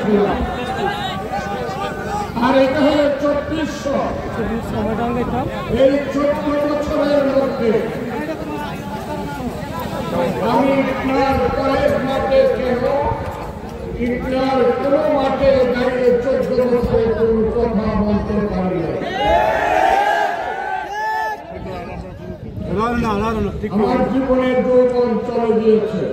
করেছিলাম, আর এটা হলো 2400। এই 14 বছরের মধ্যে আমি ইটনার কয়েক মাঠে কেন ইটনার কোন মাঠে দাঁড়িয়ে 14 বছরে কোন কথা বলতে পারি না। আমার জীবনের যৌবন চলে গিয়েছে,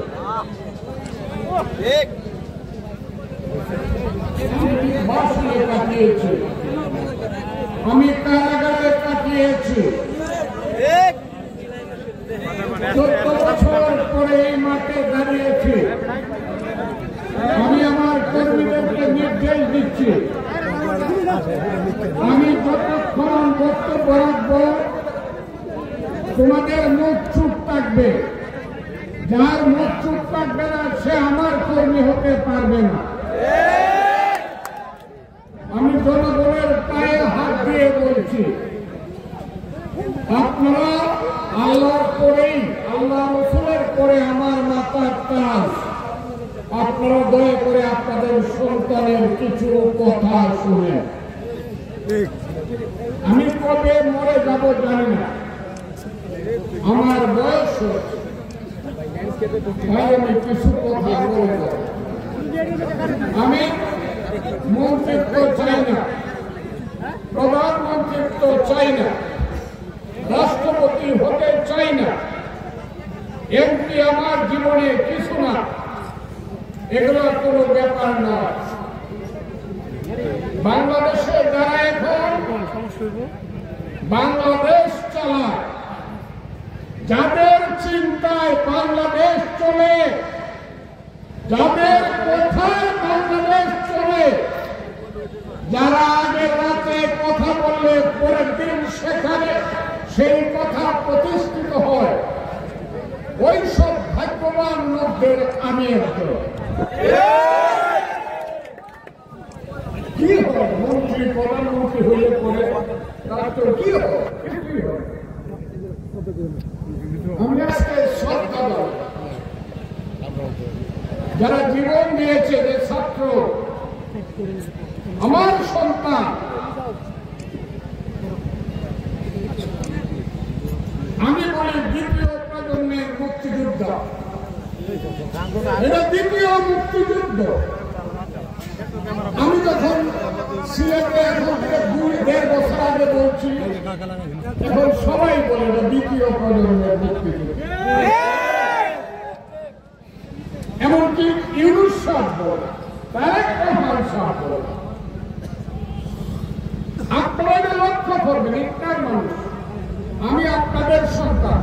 কাটিয়েছি, আমি কারাগারে কাটিয়েছি। 14 বছর পরে এই মাঠে দাঁড়িয়েছি। আমি আমার কর্মীদেরকে নির্দেশ দিচ্ছি, আমি যতক্ষণ বক্তব্য রাখবো তোমাদের মুখ চুপ থাকবে। যার মুখ চুপ থাকবে না সে আমার কর্মী হতে পারবে না। আমি জনগণের পায়ে হাত দিয়ে বলছি, আপনারা আল্লাহর পরেই, আল্লাহ রসুলের পরে আমার মাতার তাজ, আপনারা দয়া করে আপনাদের সন্তানের কিছু কথা শুনেন। আমি কবে মরে যাব জানি না, আমার বয়স আমি কিছু কথা বলব। আমি মন্ত্রিত্ব চাই না, প্রধানমন্ত্রিত্ব চাই না, রাষ্ট্রপতি হতে চাই না, এমপি আমার জীবনে কিছু না, এগুলো কোনো ব্যাপার নয়। বাংলাদেশে যারা এখন বাংলাদেশ চালায়, যাদের চিন্তায় বাংলাদেশ চলে, যাদের কোথায় বাংলাদেশ চলে, যারা আগের রাতে কথা বললে পরের দিন সেখানে সেই কথা প্রতিষ্ঠিত হয়, ওই সব ভাগ্যবান লোকদের আমি একজন। কি হয় মন্ত্রী প্রধানমন্ত্রী হইলে পরে রাষ্ট্র কি হয়? আমি আজকে শ্রদ্ধা যারা জীবন দিয়েছে, যে ছাত্র আমার সন্তান, আমি বলি দ্বিতীয় প্রজন্মের মুক্তিযোদ্ধা, এটা দ্বিতীয় মুক্তিযুদ্ধ। আমি যখন সিলেটে এখন থেকে 2-1.5 বছর আগে বলছি, এখন সবাই বলে এটা দ্বিতীয় প্রজন্মের মুক্তিযুদ্ধ। এমনকি ইউনুস সাহেব বলে, তারেক রহমান সাহেব বলে। আপনারা এটা লক্ষ্য করবেন, ইটনার মানুষ, আমি আপনাদের সন্তান।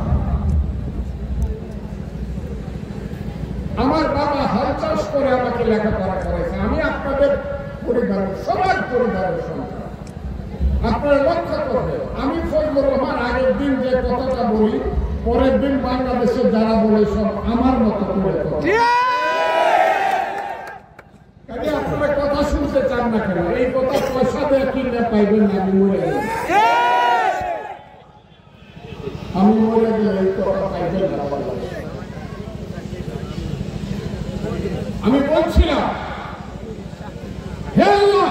আমার বাবা হাল চাষ করে আমাকে লেখাপড়া করেছে, আমি আপনাদের পরিবারের, সবার পরিবারের সন্তান। আপনারা লক্ষ্য করবেন, আমি ফজলুর রহমান আগের দিন যে কথাটা বলি, পরের দিন বাংলাদেশে যারা বলে সব আমার মতো করে। আপনারা কথা শুনতে চান না কেন? এই কথা পয়সা দিয়ে কিনতে পাইবেন না। আমি মরে গেলে, আমি মরে গেলে এই কথা পাইবেন না। আমি বলছিলাম, হে আল্লাহ,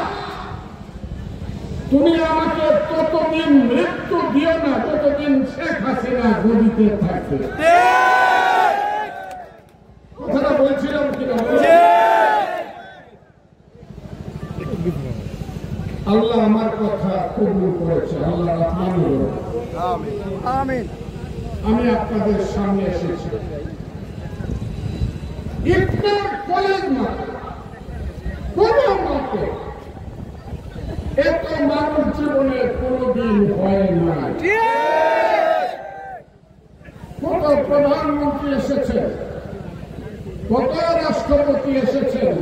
তুমি আমাকে ততদিন মৃত্যু দিও না ততদিন শেখ হাসিনা গদিতে থাকবে। কথাটা বলছিলাম কিনা? আল্লাহ আমার কথা কবুল করেছে, আল্লাহ আমিন। আমি আপনাদের সামনে এসেছি, ইফতার কলেজ মাঠে কোন মতে এত মানুষ জীবনে কোনদিন হয় না। কত প্রধানমন্ত্রী এসেছেন, কত রাষ্ট্রপতি এসেছেন,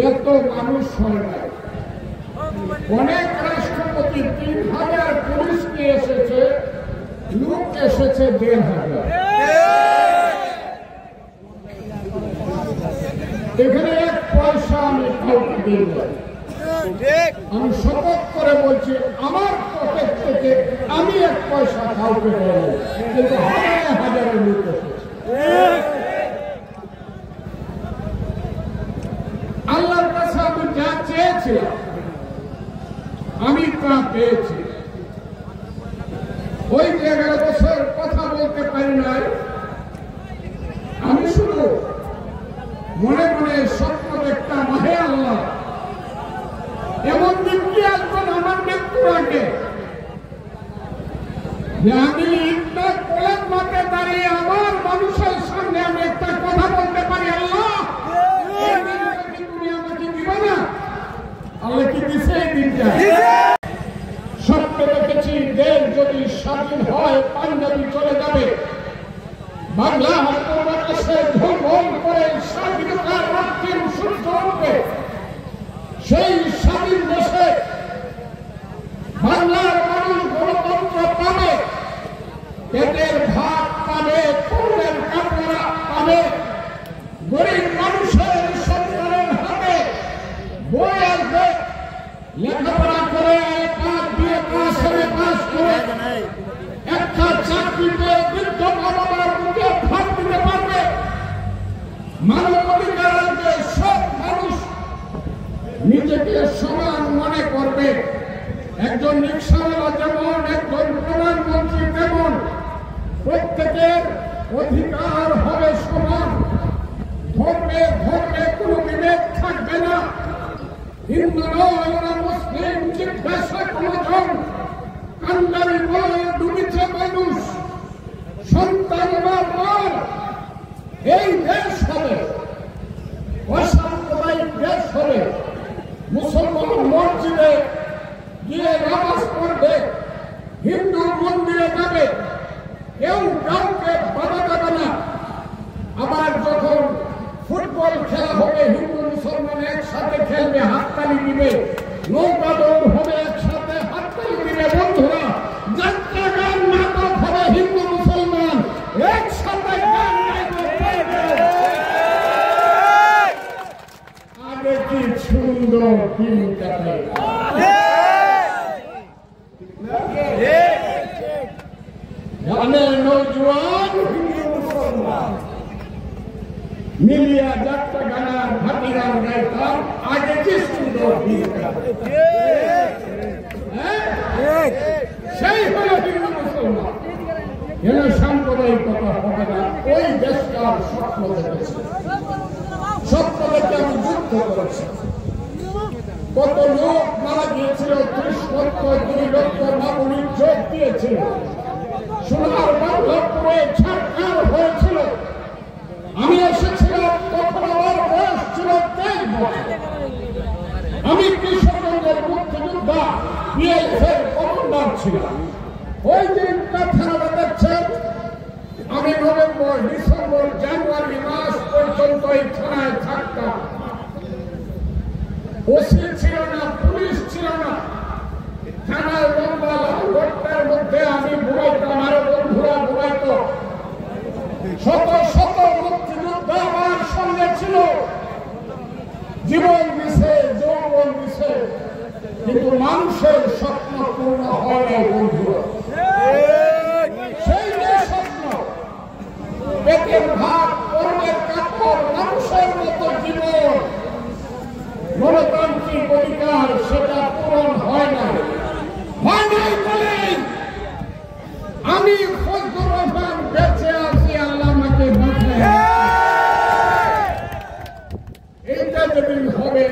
এত মানুষ হয় না। অনেক রাষ্ট্রপতি 3000 পুলিশ নিয়ে এসেছে, লোক এসেছে 1500। এখানে 1 পয়সা আমি কাউকে দিই না। আমি শপথ করে বলছি, আমার পকেট থেকে আমি 1 পয়সা কাউকে দেব, কিন্তু হাজারে হাজারে লোক এসেছে। চেয়েছিলাম, আমি তা পেয়েছি। ওই 11 বছর কথা বলতে পারি নাই, আমি শুধু মনে মনে স্বপ্ন দেখতাম, হে আল্লাহ, এমন দিন কি আসবেন আমার মৃত্যুর আগে যে আমি ইন্টার কলেজ মাঠে দাঁড়িয়ে আমার মানুষের সামনে আমি একটা কথা বলতে পারি, আল্লাহ তুমি আমাকে দিবে না? আল্লাহ কি দিছে এই দিনটা? স্বপ্ন দেখেছি দেশ যদি স্বাধীন হয়, পাঞ্জাবি চলে যাবে, বাংলা বাংলাদেশে ভূগোল করে স্বাধীনতার রক্তিম সূর্য উঠবে। সেই স্বাধীন দেশে বাংলার মানুষ গণতন্ত্র পাবে, পেটের ভাত পাবে, পণ্যের কাপড় পাবে, গরিব মানুষের সন্তানের হাতে বই আসবে, লেখাপড়া করে পাস দিয়ে পাস করে একটা চাকরিতে বৃদ্ধ বাবার মুখে ভাত দিতে পারবে, মানব অধিকার আসবে, সব মানুষ নিজেকে সমান মনে করবে। একজন রিক্সাওয়ালা যেমন, একজন প্রধানমন্ত্রী তেমন, প্রত্যেকের অধিকার হবে সমান। ধর্মে ধর্মে কোনো বিভেদ থাকবে না। হিন্দু নয় ওরা মুসলিম, জিজ্ঞাসা কোনজন কান্ডারি বলে ডুবিছে মানুষ, সন্তান পর এই দেশ হবে অসাম্প্রদায়িক দেশ হবে। মুসলমান মসজিদে গিয়ে নামাজ পড়বে, হিন্দু মন্দিরে যাবে, কেউ কাউকে বাধা দেবে না। আবার যখন ফুটবল খেলা হবে, হিন্দু মুসলমান একসাথে খেলবে, হাততালি দিবে, নৌকা দৌড় হবে, একসাথে হাততালি দিবে। বন্ধুরা, যাত্রা গান নাটক হবে, হিন্দু মুসলমান একসাথে গান নাটক করবে। আগে কি সুন্দর দিন কাটে। গানের নৌজওয়ান হিন্দু মুসলমান মিলিয়া যাত্রা গানার ভাটিরাম গাইতাম, আগে কি সুন্দর দিন কাটে। সেই হলো হিন্দু মুসলমান। এর সাম্প্রদায়িকতা হবে না। ওই দেশটার স্বপ্ন দেখেছে, স্বপ্ন দেখে আমি যুদ্ধ করেছি। কত লোক মারা গিয়েছিল, 30 লক্ষ 2 লক্ষ মামুনি যোগ দিয়েছিল। সোনার বাংলা পুরে ছাড়খার হয়েছিল। আমি এসেছিলাম তখন আমার বয়স ছিল 23 বছর। আমি কিশোরগঞ্জের মুক্তিযোদ্ধা বিএসএফ কমান্ডার ছিলাম। ওই দিনটা থানা দেখছেন, আমি নভেম্বর, ডিসেম্বর, জানুয়ারি মাস পর্যন্ত এই থানায় থাকতাম। ওসি ছিল না, পুলিশ ছিল না। থানায় লম্বা ঘটনার মধ্যে আমি ঘুমাইতাম, আরো বন্ধুরা ঘুমাইত। শত শত মুক্তিযোদ্ধা আমার সঙ্গে ছিল, জীবন দিছে, যৌবন দিছে, কিন্তু মানুষের স্বপ্ন পূর্ণ হয় না। বন্ধুরা, সেই যে স্বপ্ন, পেটের ভাত, পরনের কাপড়, মানুষের মতো জীবন, গণতান্ত্রিক অধিকার, সেটা পূরণ হয় না। হয় নাই বলে আমি ফজলুর রহমান বেঁচে আছি, আল্লাহ আমাকে বাঁচায়। এইটা যেদিন হবে,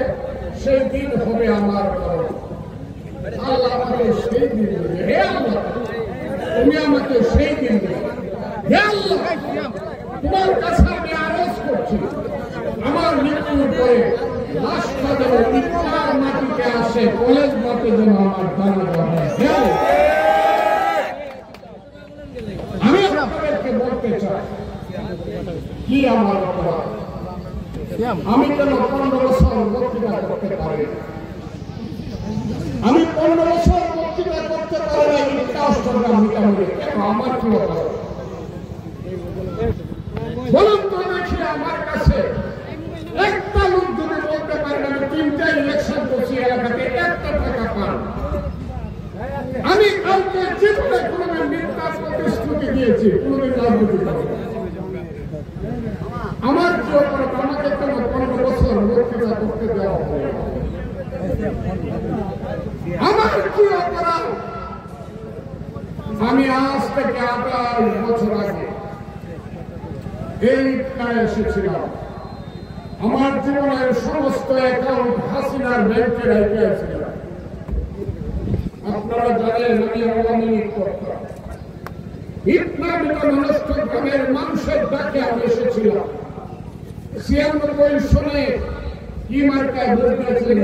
সেই দিন হবে আমার গর্ব। আল্লাহ আমাকে সেই দিন দেবে। হে আল্লাহ, তুমি আমাকে সেই দিন দেবে। হে আল্লাহ, তোমার কাছে আমি আরজ করছি, আমার মৃত্যুর পরে লাশটা যেন ইফতার মাটিতে আসে, কলেজ মাঠে যেন আমার দানা দেওয়া হয়। আমি আপনাদেরকে বলতে চাই, কি আমার অপরাধ? আমি কেন 15 বছর বক্তৃতা করতে পারি? আমি 15 বছর বক্তৃতা করতে পারি না, কেন? আমার কি অপরাধ? বলুন তো দেখি, আমার কাছে একটা লোক যদি বলতে পারেন আমি 3টা ইলেকশন করছি এলাকাতে, 1 টাকা পান। আমি কাউকে জীবনে কোনোদিন মিথ্যা প্রতিশ্রুতি দিয়েছি, কোনোদিন রাজনীতি করি। আমার কি অপরাধ? আমাকে কেন 15 বছর বক্তৃতা করতে দেওয়া হবে? আমার কি অপরাধ? আমি আজ থেকে 28 বছর আগে এই এসেছিলাম। আমার জীবনের সমস্ত অ্যাকাউন্ট হাসিনার ব্যাংকে রেখে ছিলাম। আপনারা জানেন আমি আওয়ামী লীগ করতাম। গ্রামের মানুষের ডাকে আমি এসেছিলাম। 96 সনে কি মার্কায় ভোট দিয়েছিলেন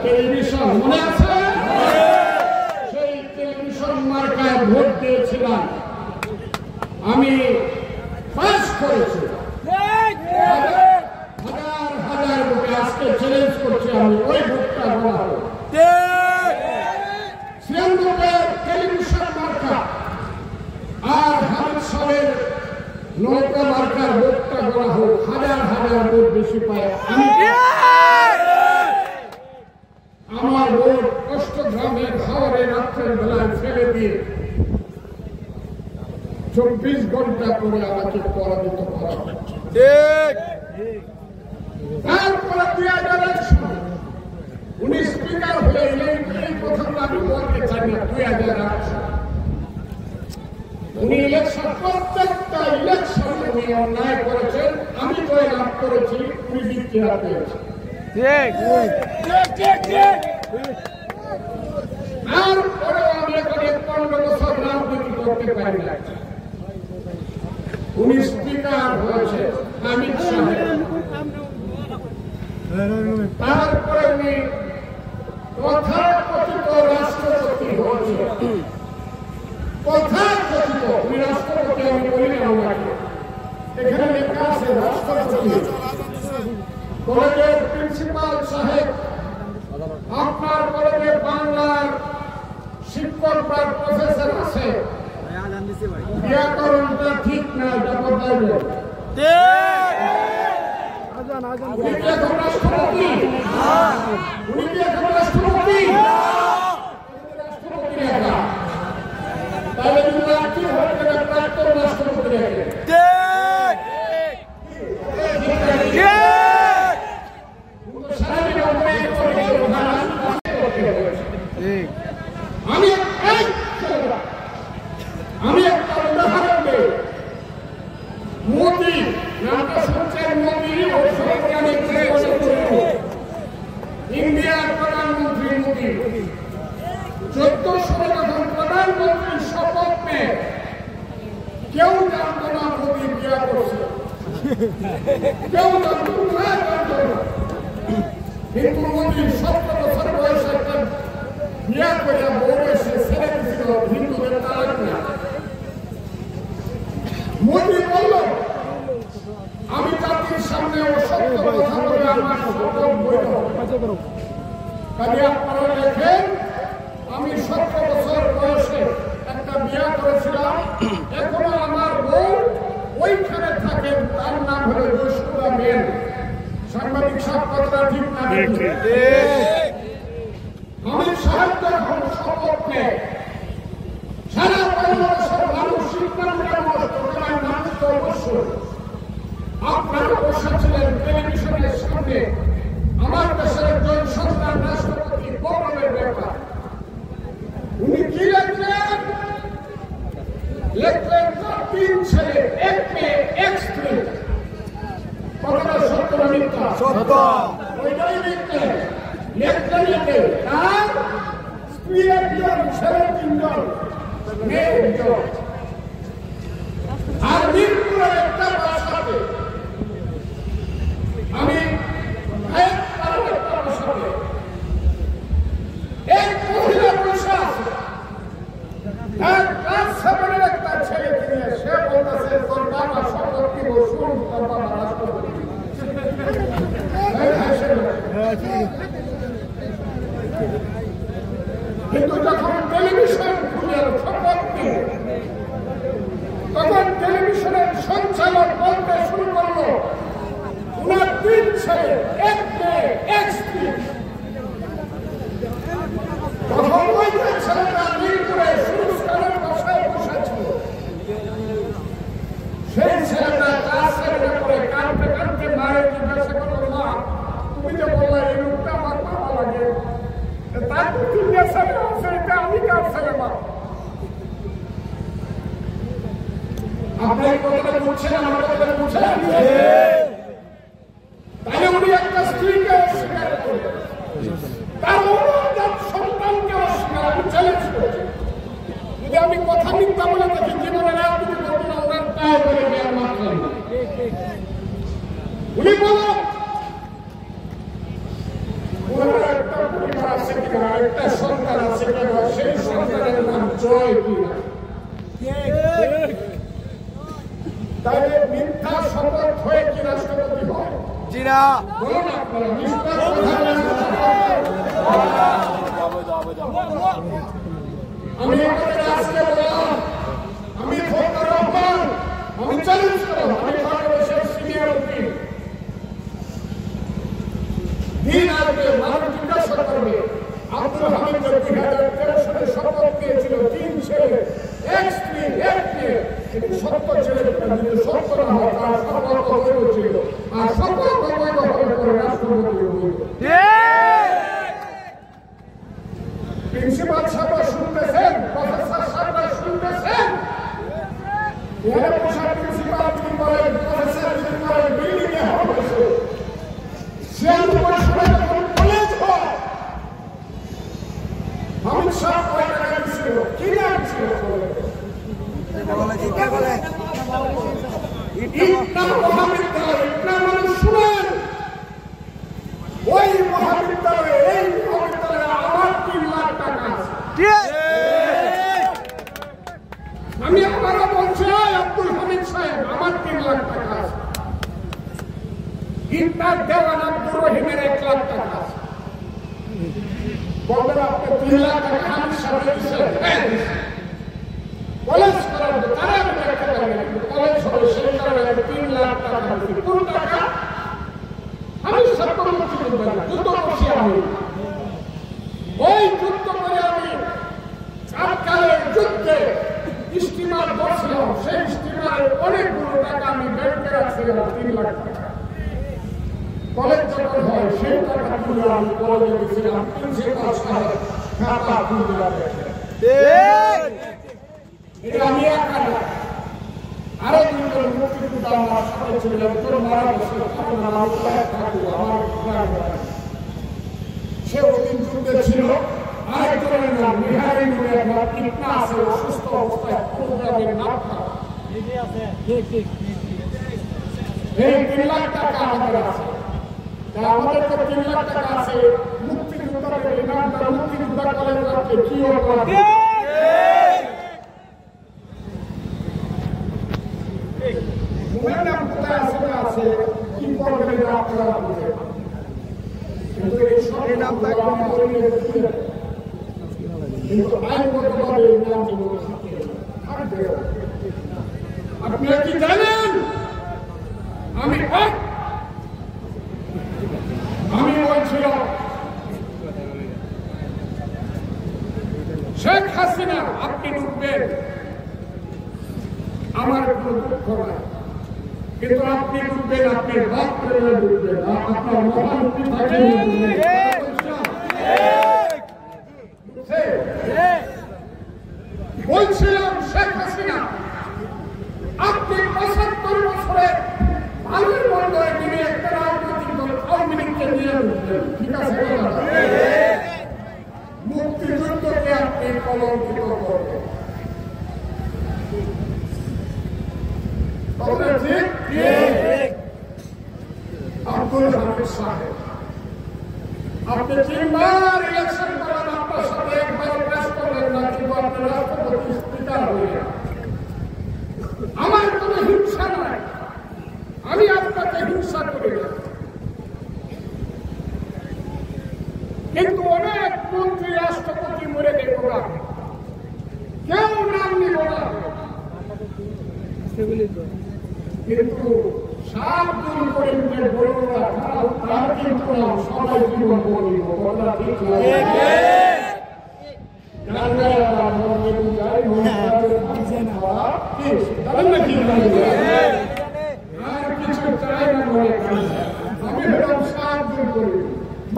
টেলিভিশন মনে আছে? সেই টেলিভিশন মার্কায় ভোট দিয়েছিলাম। আমি পাস করেছি হাজার হাজার ভোটে। আজকে চ্যালেঞ্জ করছি আমি ওই ভোটটা বলা হোক। 96 টেলিভিশন মার্কা আর হামিদ সাহেবের নৌকা মার্কার ভোটটা বলা হোক। হাজার হাজার ভোট বেশি পায়। আমার ভোট অষ্টগ্রামের হাওড়ে রাত্রের বেলায় ফেলে দিয়ে 24 ঘন্টা করে আমাকে পরাজিত করা হয়। তারপরে 2001 সালে উনি স্পিকার হয়ে এই কথাটা আমি বলতে চাই না। 2008 সালে উনি ইলেকশন, প্রত্যেকটা ইলেকশনে উনি অন্যায় করেছেন। আমি জয় লাভ করেছি, উনি বিক্রিয়া পেয়েছেন। তারপরেও আমি এখানে 15 বছর রাজনীতি করতে পারি না। উনি স্পিকার হয়েছে হামিদ সাহেব। তারপরে উনি তথাকথিত রাষ্ট্রপতি হয়েছে। তথাকথিত উনি রাষ্ট্রপতি, আমি বলি না ওনাকে। এখানে লেখা আছে রাষ্ট্রপতি। কলেজের প্রিন্সিপাল সাহেব, আপনার কলেজে বাংলার শিক্ষক বা প্রফেসর আছে, ব্যাকরণটা ঠিক না, এটা বদলাইল। উনি কি এখন রাষ্ট্রপতি? উনি কি এখন রাষ্ট্রপতি? রাষ্ট্রপতি লেখা তাহলে কিন্তু কি হবে না? প্রাক্তন রাষ্ট্রপতি লেখে। আমি একটা উদাহরণ দেই। মোদি নামটা শুনছেন? মোদি ইন্ডিয়ার প্রধানমন্ত্রী মোদি 14 সালে যখন প্রধানমন্ত্রীর শপথ নেয়, কেউ জানত না মোদি বিয়া করছে, কেউ জানত না। কিন্তু মোদি 17 বছর বয়সে একটা বিয়া করে বউ এসে ছেড়ে দিয়েছিল হিন্দুদের তালাক না। মোদি বলল আমি জাতির সামনে অসত্য কথা বলে আমার শপথ বৈধ। কাজে আপনারা দেখেন আমি 17 বছর বয়সে একটা বিয়া করেছিলাম। এখনো আমার বউ ওইখানে থাকেন, তার নাম হলো জয়সুরা বেন। সাংবাদিক সাক্ষাৎকার ঠিক না? আমি সাহায্য যখন শপথ নেয়, সারা বাংলাদেশের মানুষ মানুষ তো অবশ্যই আপনারা বসেছিলেন টেলিভিশনের সামনে। আমার দেশের একজন সন্তান রাষ্ট্রপতি গৌরবের ব্যাপার। উনি কি লিখলেন? লিখলেন 3 ছেলে, 1 মেয়ে, 1 স্ত্রী। কথাটা সত্য না মিথ্যা? সত্য। ওইটাই লিখলেন। লিখলেন তার স্ত্রী 1 জন, ছেলে 3 জন, মেয়ে 1 জন। আর মিরপুরের একটা বাসাতে আমি এক মহিলা বসে আছে, তার ক্লাস 7-এর একটা ছেলে নিয়ে সে বলতেছে তোর বাবা শপথ বসুন, তোর বাবা রাষ্ট্রপতি। কিন্তু যখন টেলিভিশন খুলে শপথ নিয়ে, তখন টেলিভিশনের সঞ্চালক বলতে শুরু করলো উনার 3 ছেলে, 1 মেয়ে, 1 স্ত্রী। তখন ওই ছেলেটা মিরপুরে সুরস্কারের বসায় বসেছিল। সেই ছেলেটা ক্লাস 7-এ পড়ে কাঁদতে কাঁদতে মায়ের জিজ্ঞাসা করলো, মা আপনার কথাটা বুঝছেন, আমার কথাটা বুঝছেন? তাহলে উনি একটা স্ত্রীকে অস্বীকার করলেন, তার নবজাত সন্তানকে অস্বীকার, আমি চ্যালেঞ্জ করছি। যদি আমি কথা মিথ্যা বলে থাকি, জীবনে রাজনীতি করবো না, ওনার পায়ে বলে দেওয়ার মাত্র উনি বলেন ওনার একটা পরিবার আছে কিনা, একটা সন্তান আছে কিনা, সেই সন্তানের নাম জয় কিনা। তাহলে মিথ্যা শপথ হয়ে কি রাষ্ট্রপতি হয়? জি না। বলুন আপনারা, আমি আজকে বললাম, আমি ফখরুর রহমান, আমি চ্যালেঞ্জ করলাম, আমি বাংলাদেশের সিনিয়র উকিল, দিন আসবে, মানুষ জিজ্ঞাসা করবে আব্দুল হামিদ 2013 সালে শপথ নিয়েছিল 3 ছেলে, 1 স্ত্রী, 1 মেয়ে, কিন্তু সত্য ছেলে যদি সত্য না হয় তার শপথ অবৈধ ছিল, আর শপথ অবৈধ হলে পরে রাষ্ট্রপতি অবৈধ। প্রিন্সিপাল সাহেবরা শুনতেছেন, প্রফেসর সাহেবরা শুনতেছেন, এখানে বসা প্রিন্সিপাল তিনি বলেন, প্রফেসর তিনি বলেন, বিল্ডিং এ হয়েছে 96 সালে যখন কলেজ হয়, হামিদ সাহেব কয় টাকা দিয়েছিল, কি নাম ছিল ইটনা মহাবিদ্যালয়। ইটনা মানে শুনেন, ওই মহাবিদ্যালয়ে, এই মহাবিদ্যালয়ে আমার 3 লাখ টাকা আছে। আমি আপনারা বলছি, আব্দুল হামিদ সাহেব আমার 3 লাখ টাকা আছে, ইটনার দেওয়ান আব্দুর রহিমের 1 লাখ টাকা আছে। বলবেন আপনি 3 লাখ টাকা হামিদ সাহেব দিচ্ছেন, কলেজ করার তারা আমি দেখতে পারি না, কিন্তু কলেজ হবে সেই কারণে 3 লাখ টাকা দিচ্ছি। কোন টাকা? আমি সর্বমুখী করবেন না, যুদ্ধ করছি আমি, ওই যুদ্ধ করে আমি আটকালের যুদ্ধে স্টিমার বসলাম, সেই স্টিমারের অনেকগুলো টাকা আমি ব্যাংকে রাখছিলাম, 3 লাখ টাকা। কলেজ যখন হয় সেই টাকা তুলে আমি কলেজে গেছিলাম, প্রিন্সিপাল সাহেব খাতা খুলে রাখেন। এটা আমি একা না, আরো 2 জন মুক্তিযোদ্ধা আমার সাথে ছিলেন, তোর মারা গেছে, আমার থাকবো, আমার সে ওদিন যুদ্ধে ছিল। আরেকজনের নাম বিহারি বলে একবার ইটনা আছে, অসুস্থ অবস্থায় প্রোগ্রামের নাম খারাপ। এই 3 লাখ টাকা আমাদের আছে, আমাদের তো 3 লাখ টাকা আছে, মুক্তিযোদ্ধাদের ইনামটা মুক্তিযোদ্ধা কলেজ রাখতে কি অপরাধ? মুখের নাম কোথায় আছে না আছে, কি করবেন আপনারা বুঝেন, কিন্তু এই সব নাম কিন্তু আইনগতভাবে এই নামগুলো থাকবে। আপনারা কি জানেন, আমি বলছিলাম শেখ হাসিনা আপনি ঢুকবেন, আমার কোনো দুঃখ নাই, কিন্তু আপনি ঢুকবেন, আপনি রাত করে ঢুকবেন, আপনার মহান পিতাকে বলছিলাম শেখ হাসিনা আপনি 75 বছরে ভালোর মন্ডলে নিয়ে একটা রাজনৈতিক দল আওয়ামী লীগকে নিয়ে ঢুকবেন, ঠিক আছে? মুক্তিযুদ্ধকে আপনি কলঙ্কিত করবেন, আব্দুল হামিদ সাহেব আপনি 3 বার ইলেকশন করেন, আপনার সাথে একবার প্রেস করলেন না, কিন্তু আপনি রাষ্ট্রপতি স্পিকার হইলেন। আমার কোনো হিংসা নাই, আমি আপনাকে হিংসা করি না, কিন্তু অনেক মন্ত্রী রাষ্ট্রপতি মরে দেখব না, কেউ নাম নিব না, কিন্তু 7 দিন করিমকে বলব না, তার কিন্তু সবাই জীবন বলিব, কথা ঠিক লাগে। আর কিছু চাই না বলে আমি হলাম 7 দিন করি।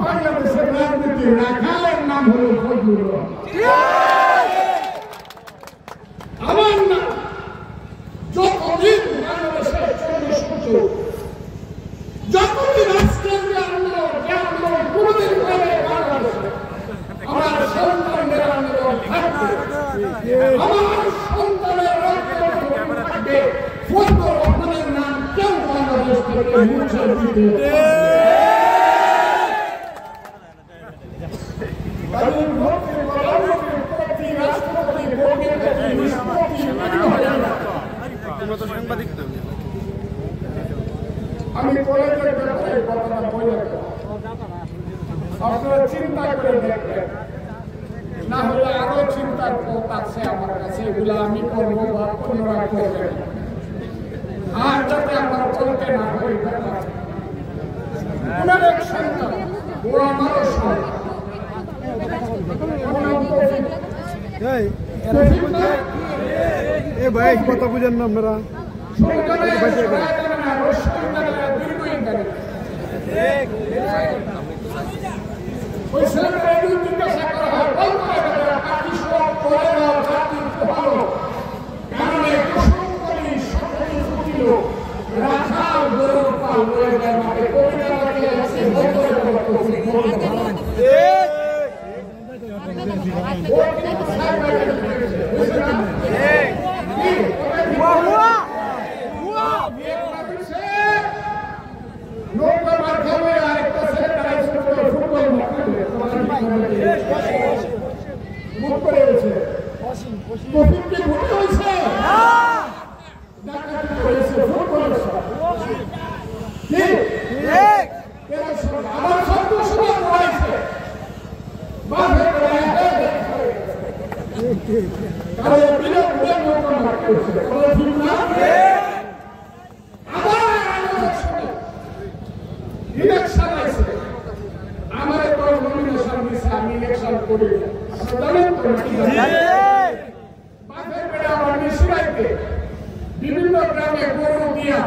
বাংলাদেশের রাজনীতি রাখালের নাম হল ফজলুর রহমান, আমার নাম যত আমি কলেজের ব্যাপারে কথাটা বলে আপনারা চিন্তা করে দেখবেন, না হলে আরো চিন্তার পথ আছে আমার কাছে, এগুলো আমি করবো বা অন্যরা করবে, আর যাতে আমার চলতে না হয় ব্যাপার। ওনার এক সন্তান, ও আমারও সন্তান, ভাই কথা বুঝেন না আপনারা, ওই ছেলেটা জিজ্ঞাসা করা হয় ইলেকশন আছে, আমার দল নমিনেশন দিচ্ছে, আমি ইলেকশন করি। বিভিন্ন গ্রামে গরু দিয়া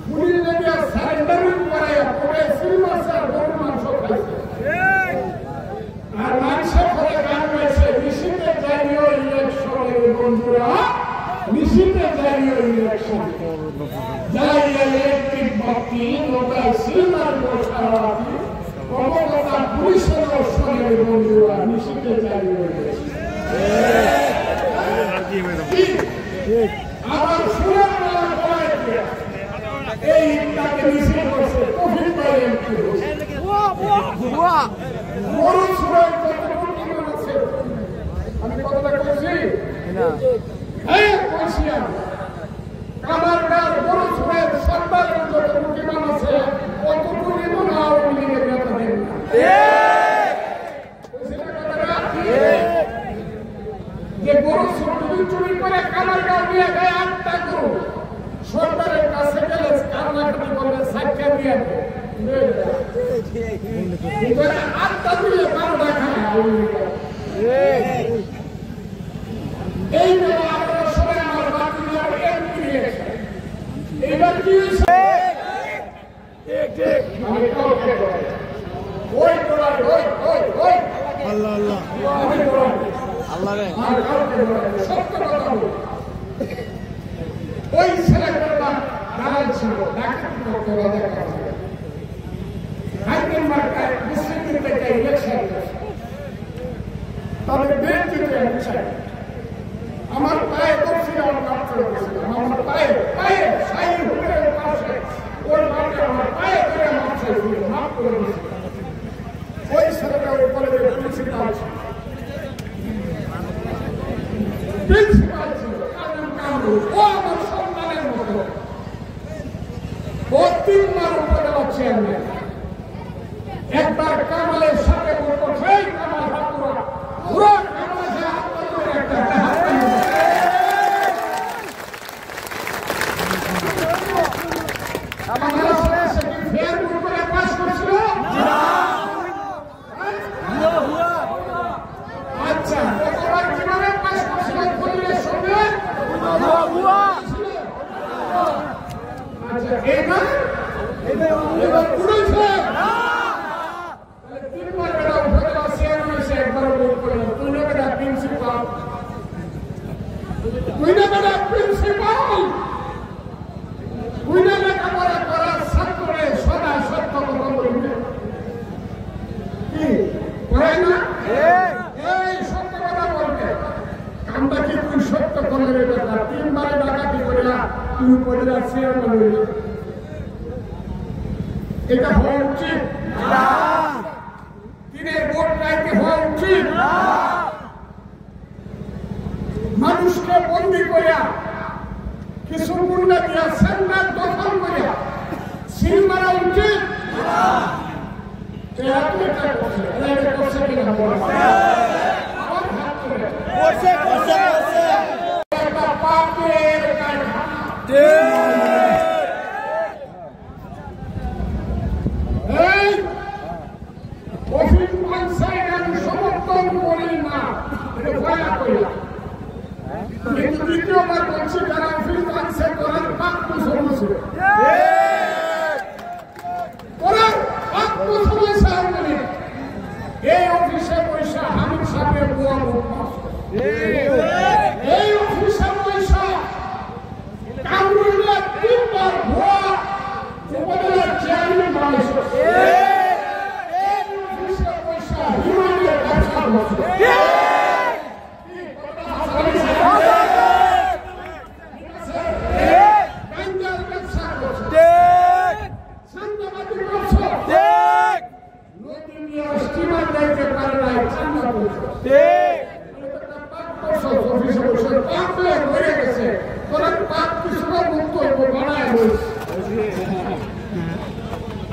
পুলিশ দিয়া সারেন্ডারিং করাইয়া পরে সিলমাসা গরু মাংস খাইছে, আর মানুষের পরে গান গাইছে নিশীতে জাতীয় ইলেকশনের বন্ধুরা, নিশীতে জাতীয় ইলেকশন জাতীয় ইলেকট্রিক বাতি লোকাল সিলমার বসাওয়াতি কমকতা পুলিশের সঙ্গে বন্ধুরা নিশীতে জাতীয় ইলেকশন। আবার সুরের মেলা করাইতে এই ইন্টাকে মিছিল করছে কোভিড বড় সুরের কতটুকু কিমান আছে আমি কথাটা বলছি এই বলছি আমি কামারগার বড় সুরের সরকারের যতটুকু কিমান আছে কতটুকু কিমান আওয়ামী লীগের নেতা দেন না যে বড় সুর চুরি করে কামারগাঁও নিয়ে গায়ে 8টা গরু সরকারের কাছে গেলে কান্নাকাটি করলে সাক্ষা দিয়ে দেবে 8টা দিয়ে 12টা খায়। এই মেলা আপনারা সবাই আমার বাকি এমপি ইলেকশন এইবার কি হয়েছে আমি কাউকে ওই করার ওই আল্লাহ আল্লাহ আমি করার আল্লাহ রে সত্য কথা বল। ওই ছেলেটা দাঁড়াল ছিল ডাকাতি করতে রাজা কাছে হাইটেন মার্কায় মুসলিমদের থেকে ইলেকশন তবে বেঞ্চিতে ইলেকশন আমার পায়ে দর্শিল আমার কাপ করে গেছিলাম, আমার পায়ে পায়ে সাই হুটের পাশে ওই মাঠে আমার পায়ে ধরে মাপ চাইছিল, মাপ করে গেছিল। ওই ছেলেটা ওই কলেজের প্রিন্সিপাল ছিল, প্রিন্সিপাল ছিল কাজম কামরুল, ও আমার সন্তানের মতো। ও 3 বার উপজেলা চেয়ারম্যান, একবার কামালের সাথে বলতো সেই কামাল হাতুরা পুরো কামালের সাথে হাত করে একটা আচ্ছা কিভাবে পাস করছিল পরিবেশ সঙ্গে আচ্ছা এবার পুরুষে তিনবার বেড়া উপজেলা চেয়ারম্যান এসে একবার ভোট করলেন, তুই না বেড়া প্রিন্সিপাল, তুই না বেড়া প্রিন্সিপাল, তুই না লেখাপড়া করার ছাত্রে সদা সত্য কথা বলবে কি করে না? এই সত্য কথা বলবে আমরা কি তুই সত্য করলে ব্যাপার 3 বারে ডাকাতি করে তুই উপজেলা চেয়ারম্যান হইলি এটা হওয়া উচিত দিনের ভোট রাইতে হওয়া উচিত মানুষকে বন্দি করিয়া কিছু গুন্ডা দিয়া সেন্টার দখল করিয়া সিল মারা উচিত সমর্থন করি না কিন্তু দ্বিতীয়বার বলছি যারা অফিস মানছে করার পাক সমস্যা এই অফিসে পয়সা হামিদ সাহেবের বুয়া এই অফিসে পয়সা কামরুলের 3 বার ভুয়া উপজেলার চেয়ারম্যান বানাইছে এই অফিসে পয়সা হিমালয়ের ব্যবসা করছে গাঞ্জার ব্যবসা করছে সান্দাবাদী করছে স্টিমার যাইতে পারে না চান্দা করছে অফিসে বসে পাপে হয়ে গেছে তোরা পাপ কিছু মুক্ত হইব বানায় রয়েছে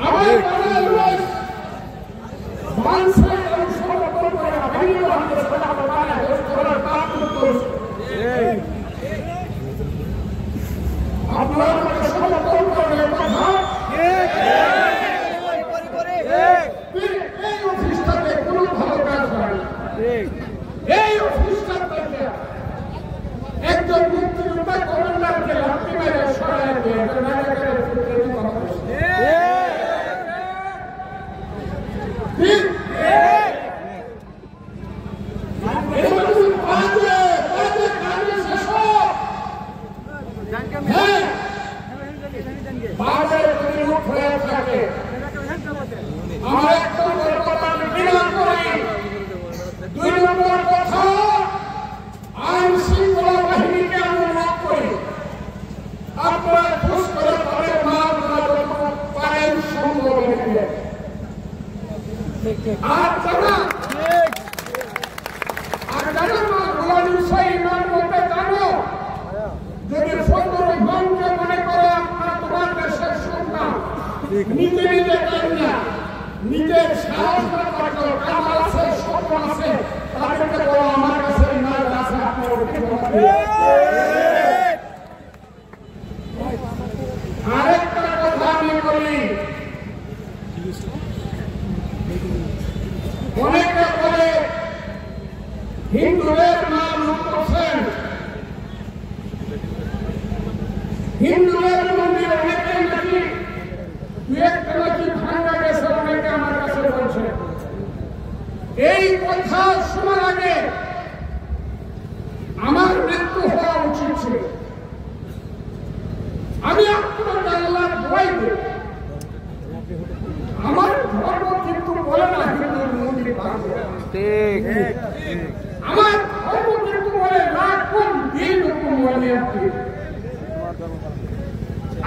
আবার বানায় রয়েছে মানুষের সমর্থন করে ভিন্ন হাতে সেটা বানায় রয়েছে তোরা পাপ মুক্ত হয়েছে আপনারা সমর্থন করে কথা এই অফিসটাতে কোনো ভালো কাজ হয় এই অফিসটা থেকে একজন মুক্তিযোদ্ধা কমান্ডারকে লাঠি মেরে সরায় দিয়ে আমার একটা কথা আমি ঘৃণা করি 2 নম্বর কথা আইন শৃঙ্খলা বাহিনীকে অনুরোধ করি আপনারা খুশ করে তাদের মাল পারেন সম্ভব আর যারা ইমান বলতে জানো যদি ফজলুর রহমানকে মনে করো আপনার তোমার দেশের সন্তান নিজে নিজে কান্না নিজের সাহস না থাকলো কাজ আছে স্বপ্ন আছে তাদেরকে বলো আমার কাছে ইমান আছে আপনার আরেকটা কথা আমি বলি অনেকে বলে হিন্দুদের নাম করছেন হিন্দুদের মন্দির অনেকে নাকি একটা নাকি ভাঙা গেছে অনেকে আমার কাছে বলছে এই কথা শোনার আগে আমার মৃত্যু হওয়া উচিত ছিল আমি আপনার আল্লাহর দোয়াই দিই আমার ধর্ম কিন্তু বলে না হিন্দুর মন্দির ভাঙবে আমার ধর্ম কিন্তু বলে লাখুন দিন হুকুম বলে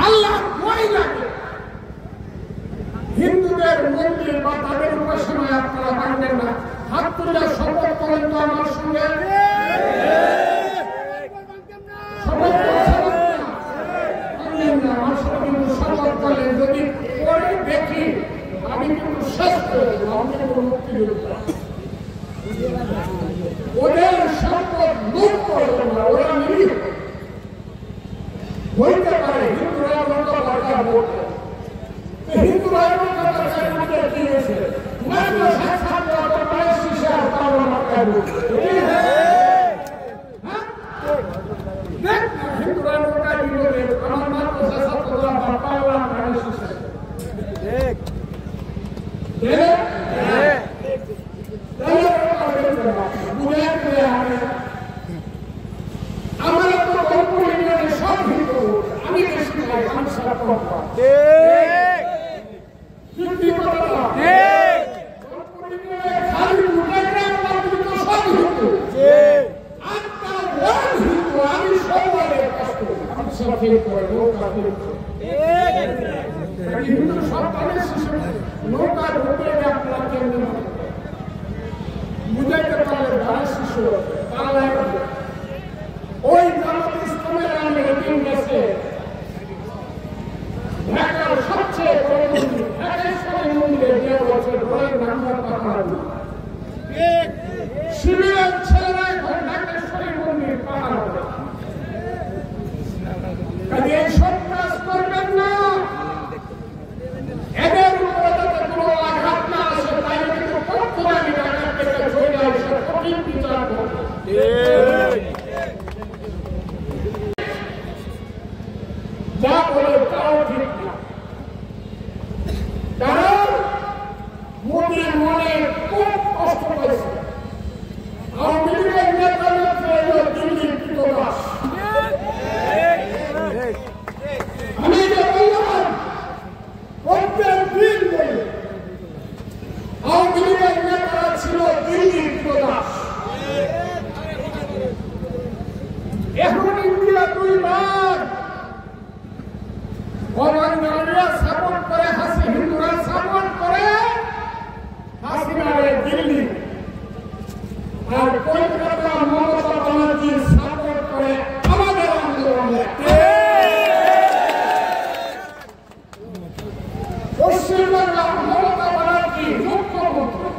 আল্লাহ দোয়াই লাগে হিন্দুদের মন্দির বা তাদের উপাসনায় আপনারা মানবেন না হাত তুলে শপথ করেন তো আমার সঙ্গে আমার সঙ্গে কিন্তু শপথ করলেন যদি পরে দেখি আমি কিন্তু শেষ করে দেবো আমি কিন্তু মুক্তিযোদ্ধা ওদের সম্পদ লুট করে দেবো ওরা নিরীহ হইতে পারে হিন্দুরা মতো বার্তা বলতে হিন্দুরা কি হয়েছে হিন্দুরা আমার মাত্র আমার তো গল্প সব হিন্দু আমি বেশি আমি সারা আমি সবাই হিন্দু সন্তানের শিশু নৌকা ঢুকে আপনারা কেন্দ্র বুঝাইতে পারলে যারা শিশু তারা ওই জামাত ইসলামের নামে এদিন গেছে ঢাকার সবচেয়ে বড় মন্দির ঢাকেশ্বরী মন্দিরে যে বছর বড় নাম্বার পাহাড় শিবিরের ছেলেরা এখন ঢাকেশ্বরী মন্দির পাহাড় কাজে এই সব কাজ করবেন না। এদের উপরে যাতে কোনো আঘাত না আসে তাই কিন্তু পক্ষরানি ঢাকার থেকে চলে আসে কঠিন বিচার করবে। যা বলে তাও ঠিক না, কারণ মোদির মনে খুব কষ্ট পাইছে। আওয়ামী লীগের নেতা নেত্রী দিল্লির কৃতদাস। আমি যে বললাম প্রত্যেক দিন বলি আওয়ামী লীগের নেতারা ছিল দিল্লির কৃতদাস। এখন ইন্ডিয়া 2 বার গভর্নররা সাপোর্ট করে, হিন্দুরা সাপোর্ট করে হাসিনারে দিল্লি, আর কলকাতা মমতা ব্যানার্জি সাপোর্ট করে আমাদের আন্দোলনে। পশ্চিমবাংলার মমতা ব্যানার্জি মুখ্যমন্ত্রী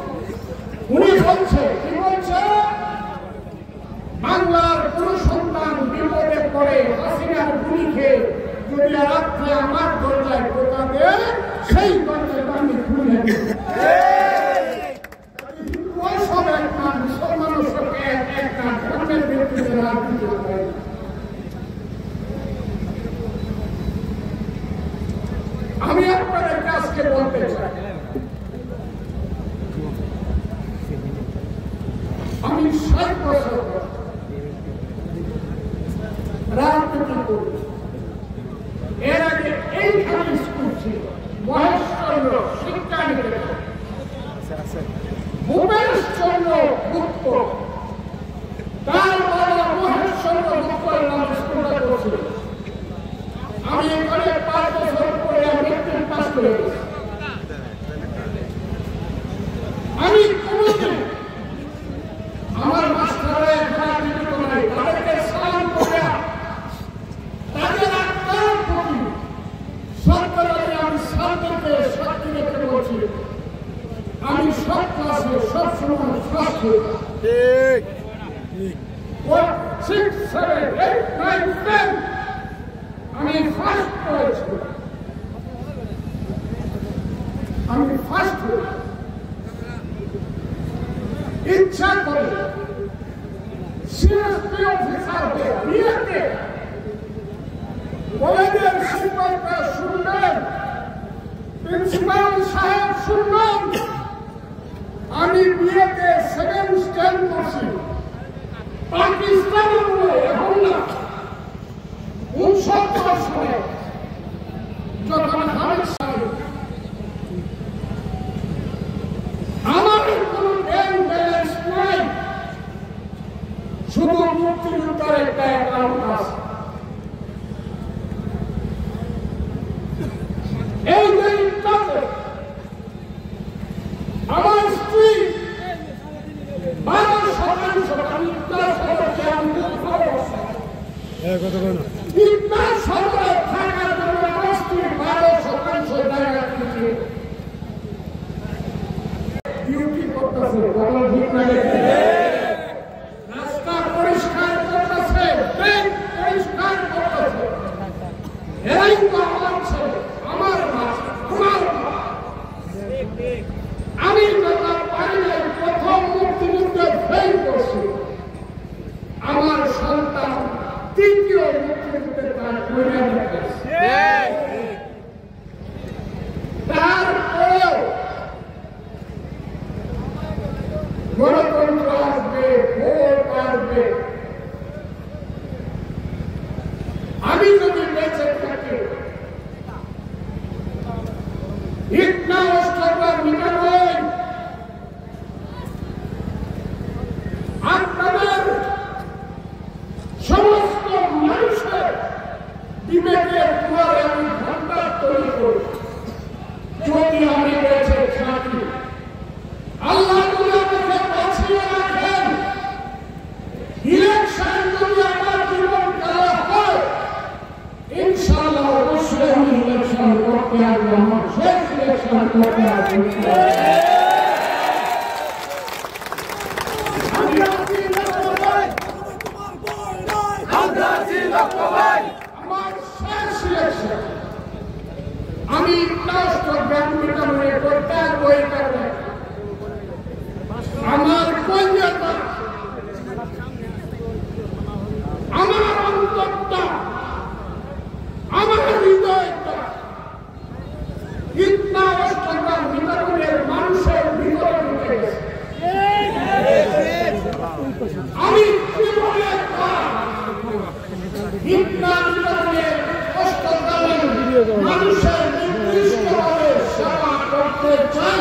উনি বলছে, কি বলছে, বাংলার কোন সন্তান বিপদে পড়ে হাসিনার গুলি খেয়ে যদি রাত্রে আমার দরজায় টোকা দেয় সেই দরজায় আমি খুলে দেব। সব একটা মুসলমানের সঙ্গে একটা ধর্মের ভিত্তিতে রাজনীতি করে। আমি আপনাদের কাছকে বলতে চাই, আমি 60 বছর রাজনীতি করি। এর আগে এইখানে স্কুল ছিল মহেশচন্দ্র শিক্ষা নিকেতন, ভূপেশচন্দ্র গুপ্ত, তার বাবা মহেশচন্দ্র গুপ্তের নাম স্কুলটা করছিল। আমি এখানে 5 বছর পরে মেট্রিক পাস করে গেছি। আমি কোনোদিন আমার মাস্টাররা এখানে জীবিত নাই, তাদেরকে সালাম করে তাদের আত্মার প্রতি সরকারের আমি সাথে সাক্ষী রেখে বলছি, আমি সব ক্লাসে সবসময় ফার্স্ট হই। 6, 7, 8, 9, 10 আমি ফার্স্ট হয়েছি। আমি ফার্স্ট হই, ইচ্ছা করে সিএসপি অফিসার হয়ে বিয়েতে কলেজের শিক্ষকরা শুনলেন, প্রিন্সিপাল সাহেব শুনলেন আমি বিয়েতে 2nd স্ট্যান্ড করছি। পাকিস্তানের উপরে এখন না 69 সালে যখন হামিদ সাহেব আমার কোনো ব্যাংক ব্যালেন্স নাই, শুধু মুক্তিযোদ্ধার একটা অ্যাকাউন্ট আছে। এই যে আমার স্ত্রী 12% আমি শহরে থাকার জন্য আমার স্ত্রী 12% জায়গা কিনছে, ডিউটি করতেছে, রাস্তা পরিষ্কার করতেছে, ব্যাংক পরিষ্কার করতেছে। এরাই তো আমার ছেলে, আমার মা, আমার মা। আমি যখন পারি নাই প্রথম মুক্তিযুদ্ধে ফেল করছি, আমার সন্তান 3য় মুক্তিযুদ্ধে তার পরিণাম পেয়েছে। তারপরেও গণতন্ত্র আসবে, ভোট আসবে, আমি যদি বেঁচে থাকি আপনাদের সমস্ত মানুষের বিবেকের দুয়ারে আমি ভান্ডার তৈরি করি। আমার শেষ ইলেকশন আমি গ্রাম মনে করতে ওই কারণে আমার কন্যাটা আমার অন্তরটা আমার হৃদয়টা ইতনা অষ্টগ্রাম ভিতরের মানুষের ভিতরে ঢুকে গেছে। আমি জীবনে ইতনা ভিতরের অষ্টগ্রামের মানুষের নির্দিষ্টভাবে সেবা করতে চাই।